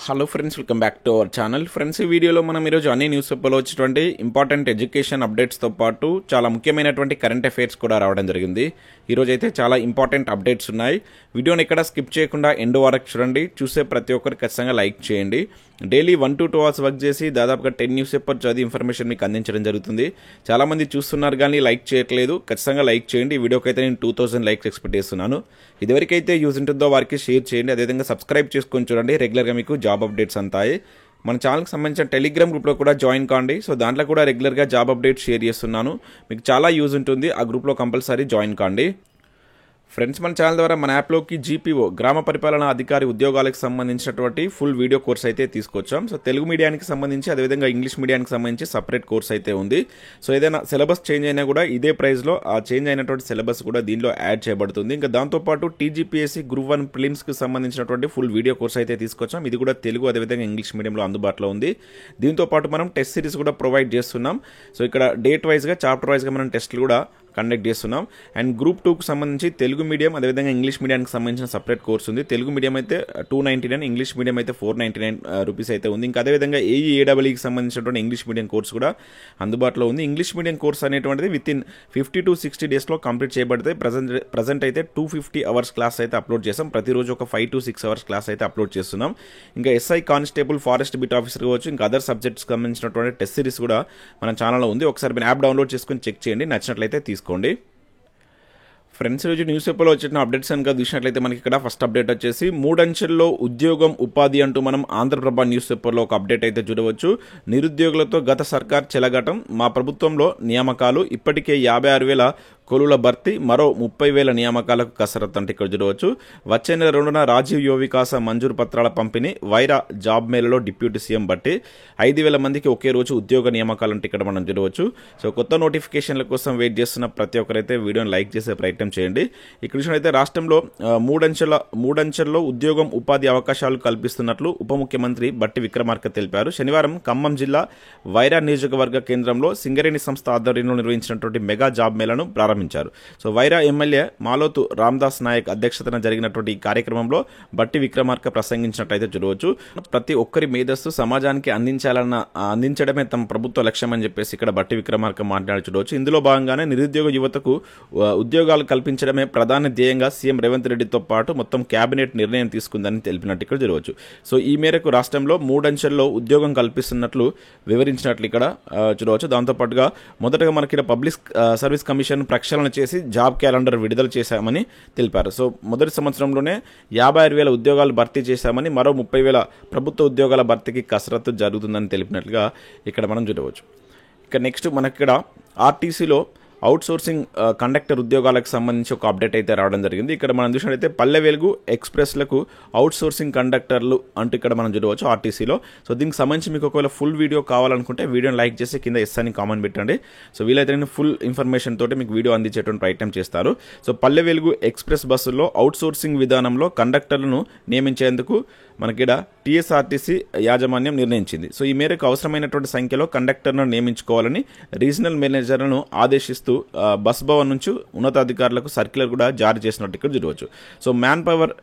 Hello friends, welcome back to our channel. Friends, ఈ వీడియోలో మనం ఈరోజు అన్ని న్యూస్ పేపర్లో వచ్చేటువంటి ఇంపార్టెంట్ ఎడ్యుకేషన్ అప్డేట్స్తో పాటు చాలా ముఖ్యమైనటువంటి కరెంట్ అఫైర్స్ కూడా రావడం జరిగింది. ఈరోజు అయితే చాలా ఇంపార్టెంట్ అప్డేట్స్ ఉన్నాయి. వీడియోని ఎక్కడ స్కిప్ చేయకుండా ఎండ్ వరకు చూడండి. చూసే ప్రతి ఒక్కరు ఖచ్చితంగా లైక్ చేయండి. డైలీ 1 to 2 hours వర్క్ చేసి దాదాపుగా 10 న్యూస్ పేపర్ చదివి ఇన్ఫర్మేషన్ మీకు అందించడం జరుగుతుంది. చాలామంది చూస్తున్నారు కానీ లైక్ చేయట్లేదు. ఖచ్చితంగా లైక్ చేయండి. ఈ వీడియోకి అయితే నేను 2000 లైక్స్ ఎక్స్పెక్ట్ చేస్తున్నాను. ఇదివరకైతే యూజ్ ఉంటుందో వారికి షేర్ చేయండి. అదేవిధంగా సబ్స్క్రైబ్ చేసుకొని చూడండి. రెగ్యులర్గా మీకు జాబ్ అప్డేట్స్ అంతాయి. మన ఛానల్కి సంబంధించిన టెలిగ్రామ్ గ్రూప్లో కూడా జాయిన్ కాండి. సో దాంట్లో కూడా రెగ్యులర్గా జాబ్ అప్డేట్స్ షేర్ చేస్తున్నాను. మీకు చాలా యూజ్ ఉంటుంది. ఆ గ్రూప్లో కంపల్సరీ జాయిన్ కాండి. ఫ్రెండ్స్, మన ఛానల్ ద్వారా మన యాప్లోకి జీపీఓ గ్రామ పరిపాలనా అధికారి ఉద్యోగాలకు సంబంధించినటువంటి ఫుల్ వీడియో కోర్స్ అయితే తీసుకొచ్చాం. సో తెలుగు మీడియానికి సంబంధించి అదేవిధంగా ఇంగ్లీష్ మీడియానికి సంబంధించి సపరేట్ కోర్స్ అయితే ఉంది. సో ఏదైనా సిలబస్ చేంజ్ అయినా కూడా ఇదే ప్రైస్లో ఆ చేంజ్ అయినటువంటి సిలబస్ కూడా దీనిలో యాడ్ చేయబడుతుంది. ఇంకా దాంతోపాటు టీజీపీఎస్సీ గ్రూప్ 1 ప్రిలిమ్స్కి సంబంధించినటువంటి ఫుల్ వీడియో కోర్స్ అయితే తీసుకొచ్చాం. ఇది కూడా తెలుగు అదేవిధంగా ఇంగ్లీష్ మీడియంలో అందుబాటులో ఉంది. దీంతోపాటు మనం టెస్ట్ సిరీస్ కూడా ప్రొవైడ్ చేస్తున్నాం. సో ఇక్కడ డేట్ వైజ్గా చాప్టర్ వైజ్గా మనం టెస్ట్లు కూడా కండక్ట్ చేస్తున్నాం. అండ్ గ్రూప్ 2కు సంబంధించి తెలుగు మీడియం అదేవిధంగా ఇంగ్లీష్ మీడియానికి సంబంధించిన సపరేట్ కోర్స్ ఉంది. తెలుగు మీడియం అయితే 299, ఇంగ్లీష్ మీడియం అయితే 499 రూపీస్ అయితే ఉంది. ఇంకా అదేవిధంగా ఏఈఏడబ్ల్యూకి సంబంధించినటువంటి ఇంగ్లీష్ మీడియం కోర్స్ కూడా అందుబాటులో ఉంది. ఇంగ్లీష్ మీడియం కోర్స్ అనేటువంటిది వితిన్ 50 to 60 డేస్లో కంప్లీట్ చేయబడితే ప్రజెంట్ అయితే 250 అవర్స్ క్లాస్ అయితే అప్లోడ్ చేస్తాం. ప్రతిరోజు ఒక 5 to 6 అవర్స్ క్లాస్ అయితే అప్లోడ్ చేస్తున్నాం. ఇంకా SI constable, forest bit officer కావచ్చు, ఇంకా అదర్ సబ్జెక్ట్స్కి సంబంధించినటువంటి టెస్ట్ సిరీస్ కూడా మన ఛానల్లో ఉంది. ఒకసారి మీరు యాప్ డౌన్లోడ్ చేసుకొని చెక్ చేయండి. నచ్చినట్లయితే తీసుకోండి. ఫ్రెండ్స్, రోజు న్యూస్ పేపర్లో వచ్చిన అప్డేట్స్ కనుక చూసినట్లయితే మనకి ఇక్కడ ఫస్ట్ అప్డేట్ వచ్చేసి 3 అంచెల్లో ఉద్యోగం ఉపాధి అంటూ మనం ఆంధ్రప్రభ న్యూస్ పేపర్లో ఒక అప్డేట్ అయితే చూడవచ్చు. నిరుద్యోగులతో గత సర్కార్ చెలగటం, మా ప్రభుత్వంలో నియామకాలు, ఇప్పటికే 56,000 కొలువుల భర్తీ, మరో 30,000 నియామకాలకు కసరత్తు అంటే ఇక్కడ చూడవచ్చు. వచ్చే నెల 2న రాజీవ్ యువ వికాస మంజూరు పత్రాల పంపిణీ, వైరా జాబ్ మేళలో డిప్యూటీ సీఎం బట్టి 5,000 మందికి ఒకే రోజు ఉద్యోగ నియామకాలు అంటే ఇక్కడ మనం చూడవచ్చు. సో కొత్త నోటిఫికేషన్ల కోసం వెయిట్ చేస్తున్న ప్రతి ఒక్కరైతే వీడియోని లైక్ చేసే ప్రయత్నం చేయండి. ఇక్కడ చూసినట్లయితే రాష్ట్రంలో 3 అంచెల్లో ఉద్యోగం ఉపాధి అవకాశాలు కల్పిస్తున్నట్లు ఉప ముఖ్యమంత్రి బట్టి విక్రమార్క తెలిపారు. శనివారం ఖమ్మం జిల్లా వైరా నియోజకవర్గ కేంద్రంలో సింగరేణి సంస్థ ఆధ్వర్యంలో నిర్వహించినటువంటి మెగా జాబ్ మేళను ప్రారంభించారు. సో వైరా ఎమ్మెల్యే మాలోతు రామ్దాస్ నాయక్ అధ్యక్షతన జరిగినటువంటి ఈ కార్యక్రమంలో బట్టి విక్రమార్క ప్రసంగించినట్లయితే చూడవచ్చు. ప్రతి ఒక్కరి మేధస్సు సమాజానికి అందించడమే తమ ప్రభుత్వ లక్ష్యం అని చెప్పేసి ఇక్కడ బట్టి విక్రమార్క మాట్లాడి చూడవచ్చు. ఇందులో భాగంగానే నిరుద్యోగ యువతకు ఉద్యోగాలు కల్పించడమే ప్రధాన ధ్యేయంగా సీఎం రేవంత్ రెడ్డితో పాటు మొత్తం కేబినెట్ నిర్ణయం తీసుకుందని తెలిపినట్టు ఇక్కడ చూడవచ్చు. సో ఈ మేరకు రాష్ట్రంలో 3 అంచెల్లో ఉద్యోగం కల్పిస్తున్నట్లు వివరించినట్లు ఇక్కడ చూడవచ్చు. దాంతోపాటుగా మొదటగా మనకి పబ్లిక్ సర్వీస్ కమిషన్ ప్రక్షాళన చేసి జాబ్ క్యాలెండర్ విడుదల చేశామని తెలిపారు. సో మొదటి సంవత్సరంలోనే 56,000 ఉద్యోగాలు భర్తీ చేశామని, మరో 30,000 ప్రభుత్వ ఉద్యోగాల భర్తీకి కసరత్తు జరుగుతుందని తెలిపినట్లుగా ఇక్కడ మనం చూడవచ్చు. ఇక నెక్స్ట్ మనకి ఇక్కడ ఆర్టీసీలో అవుట్ సోర్సింగ్ కండక్టర్ ఉద్యోగాలకు సంబంధించి ఒక అప్డేట్ అయితే రావడం జరిగింది. ఇక్కడ మనం చూసినట్లయితే పల్లె వెలుగు ఎక్స్ప్రెస్లకు అవుట్ సోర్సింగ్ కండక్టర్లు అంటూ ఇక్కడ మనం చూడవచ్చు ఆర్టీసీలో. సో దీనికి సంబంధించి మీకు ఒకవేళ ఫుల్ వీడియో కావాలనుకుంటే వీడియోని లైక్ చేసి కింద ఎస్ అని కామెంట్ పెట్టండి. సో వీలైతే నేను ఫుల్ ఇన్ఫర్మేషన్ తోటి మీకు వీడియో అందించేటువంటి ప్రయత్నం చేస్తారు. సో పల్లె వెలుగు ఎక్స్ప్రెస్ బస్సుల్లో అవుట్ సోర్సింగ్ విధానంలో కండక్టర్లను నియమించేందుకు మనకిడ టీఎస్ఆర్టీసీ యాజమాన్యం నిర్ణయించింది. సో ఈ మేరకు అవసరమైనటువంటి సంఖ్యలో కండక్టర్ను నియమించుకోవాలని రీజనల్ మేనేజర్లను ఆదేశిస్తూ బస్ భవన్ నుంచి ఉన్నతాధికారులకు సర్క్యులర్ కూడా జారీ చేసినట్టు ఇక్కడ చూడవచ్చు. సో మ్యాన్ పవర్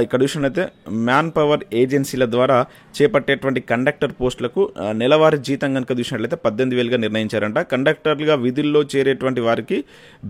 ఇక్కడ చూసినట్లయితే మ్యాన్ పవర్ ఏజెన్సీల ద్వారా చేపట్టేటువంటి కండక్టర్ పోస్టులకు నెలవారీ జీతం కనుక చూసినట్లయితే 18,000గా నిర్ణయించారంట. కండక్టర్లుగా విధుల్లో చేరేటువంటి వారికి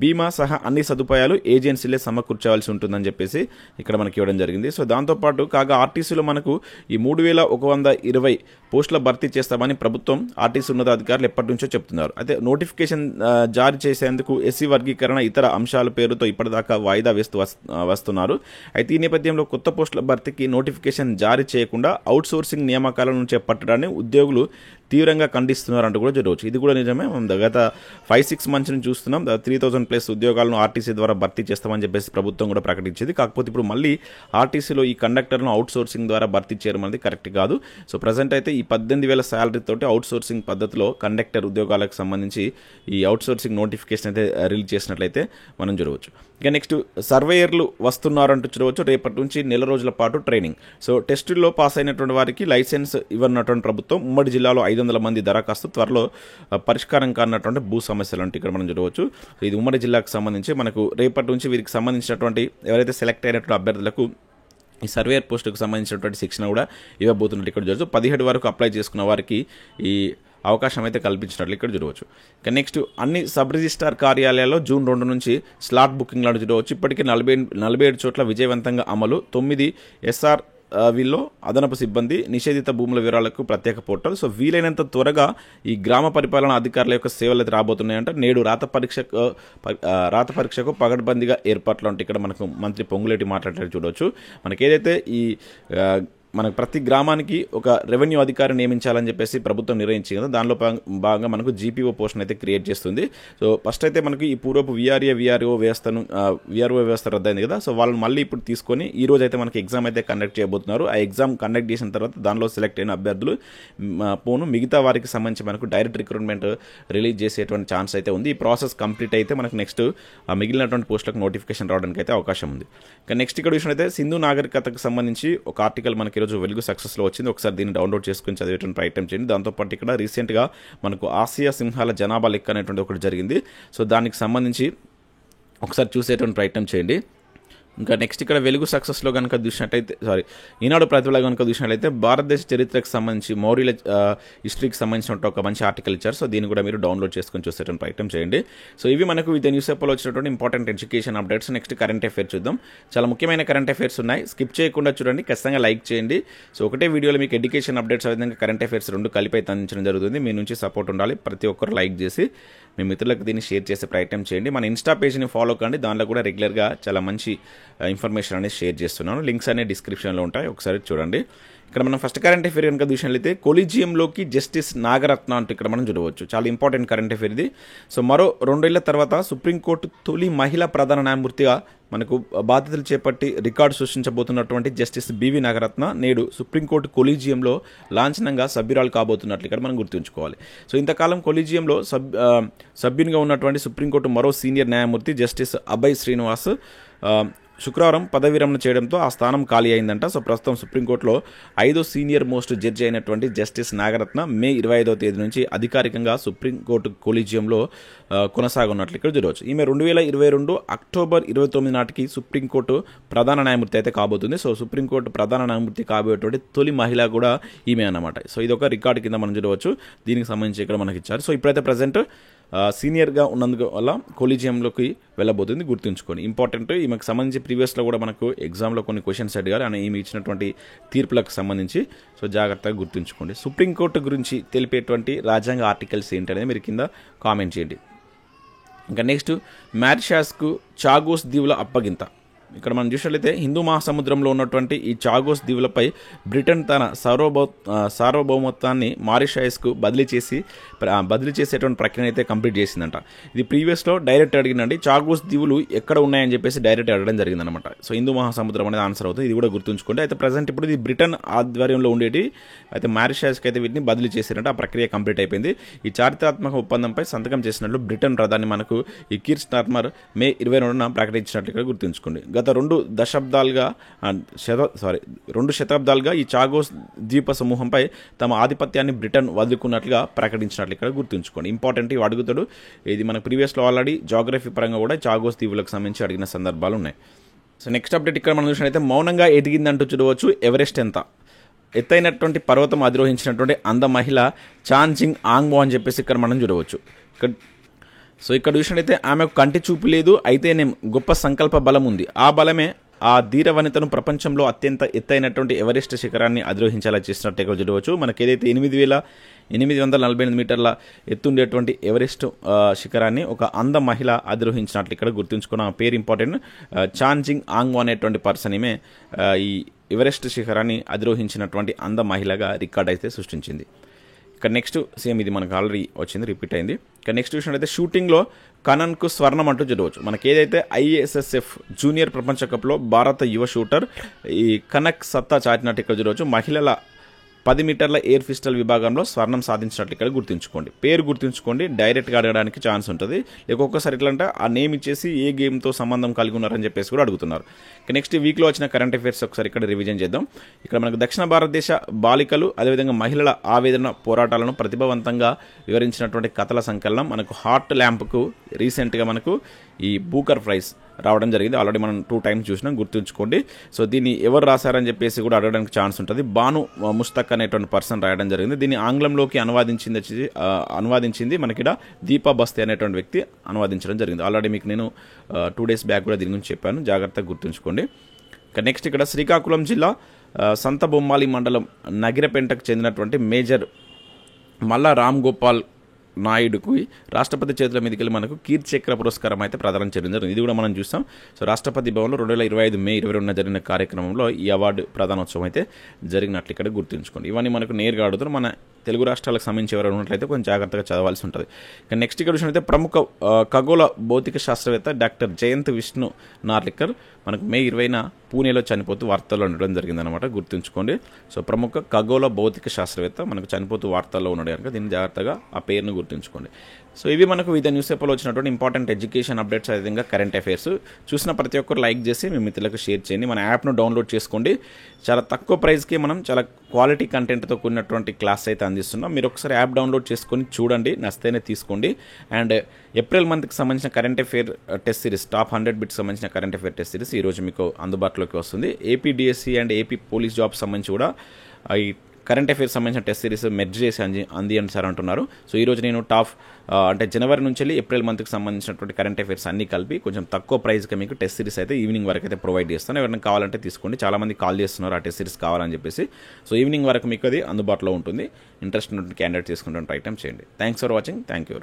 బీమా సహా అన్ని సదుపాయాలు ఏజెన్సీలే సమకూర్చవలసి ఉంటుందని చెప్పేసి ఇక్కడ మనకి ఇవ్వడం జరిగింది. సో దాంతోపాటు కాగా ఆర్టీసీలో మనకు ఈ 3,120 పోస్టుల భర్తీ చేస్తామని ప్రభుత్వం ఆర్టీసీ ఉన్నతాధికారులు ఎప్పటి నుంచో చెప్తున్నారు. అయితే నోటిఫికేషన్ జారీ చేసేందుకు ఎస్సీ వర్గీకరణ ఇతర అంశాల పేరుతో ఇప్పటిదాకా వాయిదా వేస్తూ వస్తున్నారు. అయితే ఈ నేపథ్యంలో కొత్త పోస్టుల భర్తీకి నోటిఫికేషన్ జారీ చేయకుండా అవుట్ సోర్సింగ్ నియామకాలను చేపట్టడాన్ని ఉద్యోగులు తీవ్రంగా ఖండిస్తున్నారంటూ కూడా చూడవచ్చు. ఇది కూడా నిజమే. మనం గత 5-6 మంత్స్ నుంచి చూస్తున్నాం. 3,000+ ఉద్యోగాలను ఆర్టీసీ ద్వారా భర్తీ చేస్తామని చెప్పేసి ప్రభుత్వం కూడా ప్రకటించింది. కాకపోతే ఇప్పుడు మళ్ళీ ఆర్టీసీలో ఈ కండక్టర్లను అవుట్ సోర్సింగ్ ద్వారా భర్తీ చేయడం అనేది కరెక్ట్ కాదు. సో ప్రజెంట్ అయితే ఈ 18,000 శాలరీ తోటి అవుట్ సోర్సింగ్ పద్ధతిలో కండక్టర్ ఉద్యోగాలకు సంబంధించి ఈ అవుట్ సోర్సింగ్ నోటిఫికేషన్ అయితే రిలీజ్ చేసినట్లయితే మనం చూడవచ్చు. ఇక నెక్స్ట్ సర్వేయర్లు వస్తున్నారంటూ చూడవచ్చు. రేపటి నుంచి నెల రోజుల పాటు ట్రైనింగ్. సో టెస్టుల్లో పాస్ అయినటువంటి వారికి లైసెన్స్ ఇవ్వనటువంటి ప్రభుత్వం ఉమ్మడి జిల్లాలో 500 మంది దరఖాస్తు త్వరలో పరిష్కారం కానటువంటి భూ సమస్యలు అంటే ఇక్కడ మనం చూడవచ్చు. ఇది ఉమ్మడి జిల్లాకు సంబంధించి మనకు రేపటి నుంచి వీరికి సంబంధించినటువంటి ఎవరైతే సెలెక్ట్ అయినటువంటి అభ్యర్థులకు ఈ సర్వేయర్ పోస్టుకు సంబంధించినటువంటి శిక్షణ కూడా ఇవ్వబోతున్నట్టు ఇక్కడ చూడవచ్చు. 17 వరకు అప్లై చేసుకున్న వారికి ఈ అవకాశం అయితే కల్పించినట్లు ఇక్కడ చూడవచ్చు. ఇక నెక్స్ట్ అన్ని సబ్ రిజిస్ట్రార్ కార్యాలయాల్లో జూన్ 2 నుంచి స్లాట్ బుకింగ్ లాంటి చూడవచ్చు. ఇప్పటికీ 47 చోట్ల విజయవంతంగా అమలు. 9 SR వీళ్ళు అదనపు సిబ్బంది. నిషేధిత భూముల వివరాలకు ప్రత్యేక పోర్టల్. సో వీలైనంత త్వరగా ఈ గ్రామ పరిపాలనా అధికారుల యొక్క సేవలు అయితే రాబోతున్నాయంట. నేడు రాత పరీక్షకు పగడ్బందీగా ఏర్పాట్లు అంటే ఇక్కడ మనకు మంత్రి పొంగులేటి మాట్లాడారు చూడవచ్చు. మనకి ఏదైతే ఈ మనకు ప్రతి గ్రామానికి ఒక రెవెన్యూ అధికారి నియమించాలని చెప్పేసి ప్రభుత్వం నిర్ణయించింది కదా, దానిలో భాగంగా మనకు GPO పోస్ట్ని అయితే క్రియేట్ చేస్తుంది. సో ఫస్ట్ అయితే మనకి ఈ పూర్వపు VRO వ్యవస్థ రద్దయింది కదా, సో వాళ్ళని మళ్ళీ ఇప్పుడు తీసుకొని ఈ రోజు అయితే మనకి ఎగ్జామ్ అయితే కండక్ట్ చేయబోతున్నారు. ఆ ఎగ్జామ్ కండక్ట్ చేసిన తర్వాత దానిలో సెలెక్ట్ అయిన అభ్యర్థులు మిగతా వారికి సంబంధించి మనకు డైరెక్ట్ రిక్రూట్మెంట్ రిలీజ్ చేసేటువంటి ఛాన్స్ అయితే ఉంది. ఈ ప్రాసెస్ కంప్లీట్ అయితే మనకు నెక్స్ట్ మిగిలినటువంటి పోస్టులకు నోటిఫికేషన్ రావడానికి అయితే అవకాశం ఉంది. ఇక నెక్స్ట్ ఇక్కడ విషయం అయితే సింధు నాగరికతకు సంబంధించి ఒక ఆర్టికల్ మనకి ఈరోజు వెలుగు సక్సెస్లో వచ్చింది. ఒకసారి దీన్ని డౌన్లోడ్ చేసుకుని చదివేటువంటి ప్రయత్నం చేయండి. దాంతోపాటు ఇక్కడ రీసెంట్గా మనకు ఆసియా సింహాల జనాభా లెక్క అనేటువంటి ఒకటి జరిగింది. సో దానికి సంబంధించి ఒకసారి చూసేటువంటి ప్రయత్నం చేయండి. ఇంకా నెక్స్ట్ ఇక్కడ వెలుగు సక్సెస్లో కనుక చూసినట్టయితే ఈనాడు ప్రతిభలో కనుక చూసినట్లయితే భారతదేశ చరిత్రకు సంబంధించి మౌర్యుల హిస్టరీకి సంబంధించిన ఒక మంచి ఆర్టికల్ ఇచ్చారు. సో దీన్ని కూడా మీరు డౌన్లోడ్ చేసుకొని చూసేటువంటి ప్రయత్నం చేయండి. సో ఇవి మనకు వివిధ న్యూస్ పేపర్లో వచ్చినటువంటి important education updates. Next current affairs చూద్దాం. చాలా ముఖ్యమైన కరెంట్ అఫైర్స్ ఉన్నాయి, స్కిప్ చేయకుండా చూడండి, ఖచ్చితంగా లైక్ చేయండి. సో ఒకటే వీడియోలో మీకు ఎడ్యుకేషన్ అప్డేట్స్ అదేవిధంగా కరెంట్ అఫైర్స్ రెండు కలిపి అయితే అందించడం జరుగుతుంది. మీ నుంచి సపోర్ట్ ఉండాలి. ప్రతి ఒక్కరు లైక్ చేసి మీ మిత్రులకు దీన్ని షేర్ చేసే ప్రయత్నం చేయండి. మన ఇన్స్టా పేజ్ని ఫాలో కండి, దానిలో కూడా రెగ్యులర్గా చాలా మంచి ఇన్ఫర్మేషన్ అనేది షేర్ చేస్తున్నాను. లింక్స్ అనేవి డిస్క్రిప్షన్లో ఉంటాయి, ఒకసారి చూడండి. ఇక్కడ మనం ఫస్ట్ కరెంట్ అఫైర్ కనుక చూసినట్లయితే కొలీజియంలోకి జస్టిస్ నాగరత్న అంటూ ఇక్కడ మనం చూడవచ్చు. చాలా ఇంపార్టెంట్ కరెంట్ అఫైర్ ఇది. సో మరో 2 ఏళ్ల తర్వాత సుప్రీంకోర్టు తొలి మహిళా ప్రధాన న్యాయమూర్తిగా మనకు బాధ్యతలు చేపట్టి రికార్డు సృష్టించబోతున్నటువంటి జస్టిస్ బివి నాగరత్న నేడు సుప్రీంకోర్టు కొలీజియంలో లాంఛనంగా సభ్యురాలు కాబోతున్నట్లు ఇక్కడ మనం గుర్తుంచుకోవాలి. సో ఇంతకాలం కొలీజియంలో సభ్యునిగా ఉన్నటువంటి సుప్రీంకోర్టు మరో సీనియర్ న్యాయమూర్తి జస్టిస్ అభయ్ శ్రీనివాస్ శుక్రవారం పదవి విరమణ చేయడంతో ఆ స్థానం ఖాళీ అయిందంట. సో ప్రస్తుతం సుప్రీంకోర్టులో 5వ సీనియర్ మోస్ట్ జడ్జి అయినటువంటి జస్టిస్ నాగరత్న మే 25వ తేదీ నుంచి అధికారికంగా సుప్రీంకోర్టు కొలీజియంలో కొనసాగనున్నట్లు ఇక్కడ చూడవచ్చు. ఈమె 2022 అక్టోబర్ 29 నాటికి సుప్రీంకోర్టు ప్రధాన న్యాయమూర్తి అయితే కాబోతుంది. సో సుప్రీంకోర్టు ప్రధాన న్యాయమూర్తి కాబోయేటువంటి తొలి మహిళ కూడా ఈమె అన్నమాట. సో ఇది ఒక రికార్డు కింద మనం చూడవచ్చు. దీనికి సంబంధించి ఇక్కడ మనకి ఇచ్చారు. సో ఇప్పుడైతే ప్రజెంట్ సీనియర్గా ఉన్నందుకు వల్ల కొలీజియంలోకి వెళ్ళబోతుంది, గుర్తుంచుకోండి. ఇంపార్టెంట్. ఈమెకు సంబంధించి ప్రీవియస్లో కూడా మనకు ఎగ్జామ్లో కొన్ని క్వశ్చన్స్ అడిగారు అని ఈమె ఇచ్చినటువంటి తీర్పులకు సంబంధించి. సో జాగ్రత్తగా గుర్తుంచుకోండి. సుప్రీంకోర్టు గురించి తెలిపేటువంటి రాజ్యాంగ ఆర్టికల్స్ ఏంటనేది మీరు కింద కామెంట్ చేయండి. ఇంకా నెక్స్ట్ మారిషస్కు చాగోస్ దీవుల అప్పగింత. ఇక్కడ మనం చూసినట్లయితే హిందూ మహాసముద్రంలో ఉన్నటువంటి ఈ చాగోస్ దీవులపై బ్రిటన్ తన సార్వభౌమత్వాన్ని మారిషస్కు బదిలీ చేసేటువంటి ప్రక్రియ అయితే కంప్లీట్ చేసిందంట. ఇది ప్రీవియస్లో డైరెక్ట్ అడిగినండి, చాగోస్ దీవులు ఎక్కడ ఉన్నాయని చెప్పేసి డైరెక్ట్ అడగడం జరిగిందనమాట. సో హిందూ మహాసముద్రం అనేది ఆన్సర్ అవుతుంది, ఇది కూడా గుర్తుంచుకోండి. అయితే ప్రజెంట్ ఇప్పుడు ఇది బ్రిటన్ ఆధ్వర్యంలో ఉండేటి అయితే మారిషస్కి అయితే వీటిని బదిలీ చేశారంట. ఆ ప్రక్రియ కంప్లీట్ అయిపోయింది. ఈ చారిత్రాత్మక ఒప్పందంపై సంతకం చేసినట్లు బ్రిటన్ ప్రధాని మనకు ఈ కీర్ స్టార్మర్ మే 22న ప్రకటించినట్లు ఇక్కడ గుర్తుంచుకోండి. గత 2 శతాబ్దాలుగా ఈ చాగోస్ ద్వీప సమూహంపై తమ ఆధిపత్యాన్ని బ్రిటన్ వదులుకున్నట్లుగా ప్రకటించినట్లు ఇక్కడ గుర్తుంచుకోండి. ఇంపార్టెంట్ ఇవి అడుగుతాడు. ఇది మన ప్రీవియస్లో ఆల్రెడీ జాగ్రఫీ పరంగా కూడా చాగోస్ దీవులకు సంబంధించి అడిగిన సందర్భాలు ఉన్నాయి. సో నెక్స్ట్ అప్డేట్ ఇక్కడ మనం చూసినట్లయితే మౌనంగా ఎదిగిందంటూ చూడవచ్చు. ఎవరెస్ట్ ఎత్తైనటువంటి పర్వతం అధిరోహించినటువంటి అంద మహిళ చాన్జింగ్ ఆంగ్మో అని చెప్పేసి ఇక్కడ మనం చూడవచ్చు. ఇక్కడ చూసినట్లయితే ఆమెకు కంటి చూపు లేదు, అయితే గొప్ప సంకల్ప బలం ఉంది. ఆ బలమే ఆ ధీర వనితను ప్రపంచంలో అత్యంత ఎత్తైనటువంటి ఎవరెస్ట్ శిఖరాన్ని అధిరోహించేలా చేసినట్టు ఇక్కడ చూడవచ్చు. మనకి ఏదైతే 8,848 మీటర్ల ఎత్తుండేటువంటి ఎవరెస్ట్ శిఖరాన్ని ఒక అంద మహిళ అధిరోహించినట్లు ఇక్కడ గుర్తుంచుకున్న పేరు ఇంపార్టెంట్. చాన్జింగ్ ఆంగ్మో అనేటువంటి పర్సన్ ఈమె ఈ ఎవరెస్ట్ శిఖరాన్ని అధిరోహించినటువంటి అంద మహిళగా రికార్డ్ అయితే సృష్టించింది. ఇక నెక్స్ట్ సేమ్ ఇది మనకు ఆల్రెడీ వచ్చింది, రిపీట్ అయింది. ఇక నెక్స్ట్ చూసినట్లయితే షూటింగ్లో కనన్కు స్వర్ణం అంటూ చూడవచ్చు. మనకి ఏదైతే ISSF జూనియర్ ప్రపంచ కప్లో భారత యువ షూటర్ ఈ కనక్ సత్తా చాటినట్టు ఇక్కడ చూడవచ్చు. మహిళల 10 మీటర్ల ఎయిర్ పిస్టల్ విభాగంలో స్వర్ణం సాధించినట్లు ఇక్కడ గుర్తుంచుకోండి. పేరు గుర్తుంచుకోండి, డైరెక్ట్గా అడగడానికి ఛాన్స్ ఉంటుంది. ఒక్కొక్కసారి ఎట్లా అంటే ఆ నేమ్ ఇచ్చేసి ఏ గేమ్తో సంబంధం కలిగి ఉన్నారని చెప్పేసి కూడా అడుగుతున్నారు. నెక్స్ట్ వీక్లో వచ్చిన కరెంట్ అఫైర్స్ ఒకసారి ఇక్కడ రివిజన్ చేద్దాం. ఇక్కడ మనకు దక్షిణ భారతదేశ బాలికలు అదేవిధంగా మహిళల ఆవేదన పోరాటాలను ప్రతిభావంతంగా వివరించినటువంటి కథల సంకలనం మనకు హార్ట్ ల్యాంప్కు రీసెంట్గా మనకు ఈ బూకర్ ప్రైజ్ రావడం జరిగింది. ఆల్రెడీ మనం 2 times చూసినాం, గుర్తుంచుకోండి. సో దీన్ని ఎవరు రాశారని చెప్పేసి కూడా అడగడానికి ఛాన్స్ ఉంటుంది. బాను ముస్తక్ అనేటువంటి పర్సన్ రాయడం జరిగింది. దీన్ని ఆంగ్లంలోకి అనువాదించింది మనకిడ దీపా బస్తే అనేటువంటి వ్యక్తి అనువాదించడం జరిగింది. ఆల్రెడీ మీకు నేను 2 days బ్యాక్ కూడా దీని గురించి చెప్పాను, జాగ్రత్తగా గుర్తుంచుకోండి. ఇక నెక్స్ట్ ఇక్కడ శ్రీకాకుళం జిల్లా సంత బొమ్మాలి మండలం నగిరపెంటకు చెందినటువంటి మేజర్ మల్లా రామ్ గోపాల్ నాయుడుకి రాష్ట్రపతి చేతుల మీదకి వెళ్ళి మనకు కీర్తి చక్ర పురస్కారం అయితే ప్రదానం చేయడం జరిగింది. ఇది కూడా మనం చూస్తాం. సో రాష్ట్రపతి భవన్లో 2025 May 22 జరిగిన కార్యక్రమంలో ఈ అవార్డు ప్రదానోత్సవం అయితే జరిగినట్లు ఇక్కడ గుర్తుంచుకోండి. ఇవన్నీ మనకు నేరుగా అడుగుతారు. మన తెలుగు రాష్ట్రాలకు సంబంధించి ఎవరైనా ఉన్నట్లయితే కొంచెం జాగ్రత్తగా చదవాల్సి ఉంటుంది. ఇక నెక్స్ట్ ఇక్కడ చూసినట్లయితే ప్రముఖ ఖగోళ భౌతిక శాస్త్రవేత్త డాక్టర్ జయంత్ విష్ణు నార్లికర్ మనకు May 20న పూణేలో చనిపోతూ వార్తల్లో ఉండడం జరిగిందనమాట, గుర్తుంచుకోండి. సో ప్రముఖ ఖగోళ భౌతిక శాస్త్రవేత్త మనకు చనిపోతూ వార్తల్లో ఉన్నాడు కనుక దీన్ని జాగ్రత్తగా ఆ పేరును గుర్తుంచుకోండి. సో ఇవి మనకు వివిధ న్యూస్ పేపర్లో వచ్చినటువంటి ఇంపార్టెంట్ ఎడ్యుకేషన్ అప్డేట్స్, అదేవిధంగా కరెంట్ అఫైర్స్. చూసిన ప్రతి ఒక్కరు లైక్ చేసి మీ మిత్రులకు షేర్ చేయండి. మన యాప్ను డౌన్లోడ్ చేసుకోండి. చాలా తక్కువ ప్రైస్కి మనం చాలా క్వాలిటీ కంటెంట్తో కూడినటువంటి క్లాస్ అయితే అందిస్తున్నాం. మీరు ఒకసారి యాప్ డౌన్లోడ్ చేసుకొని చూడండి, నచ్చితేనే తీసుకోండి. అండ్ ఏప్రిల్ మంత్కి సంబంధించిన current affair test series, top 100 bits సంబంధించిన కరెంట్ అఫైర్ టెస్ట్ సిరీస్ ఈరోజు మీకు అందుబాటులోకి వస్తుంది. AP DSC and AP police job సంబంధించి కూడా ఈ కరెంట్ అఫైర్స్ సంబంధించిన టెస్ట్ సిరీస్ మెర్జ్ చేసి అందియండి సార్ అంటున్నారు. సో ఈరోజు నేను అంటే జనవరి నుంచి వెళ్ళి ఏప్రిల్ మంత్కి సంబంధించినటువంటి కరెంట్ అఫైర్స్ అన్ని కలిపి కొంచెం తక్కువ ప్రైస్గా మీకు టెస్ట్ సిరీస్ అయితే ఈవినింగ్ వరకు అయితే ప్రొవైడ్ చేస్తాను. ఎవరైనా కావాలంటే తీసుకోండి. చాలామంది కాల్ చేస్తున్నారు ఆ టెస్ట్ సిరీస్ కావాలని చెప్పేసి. సో ఈవినింగ్ వరకు మీకు అది అందుబాటులో ఉంటుంది. ఇంట్రెస్ట్ ఉన్నటువంటి క్యాండిడేట్ తీసుకుంటాను, ట్రై టైం చేయండి. Thanks for watching. Thank you.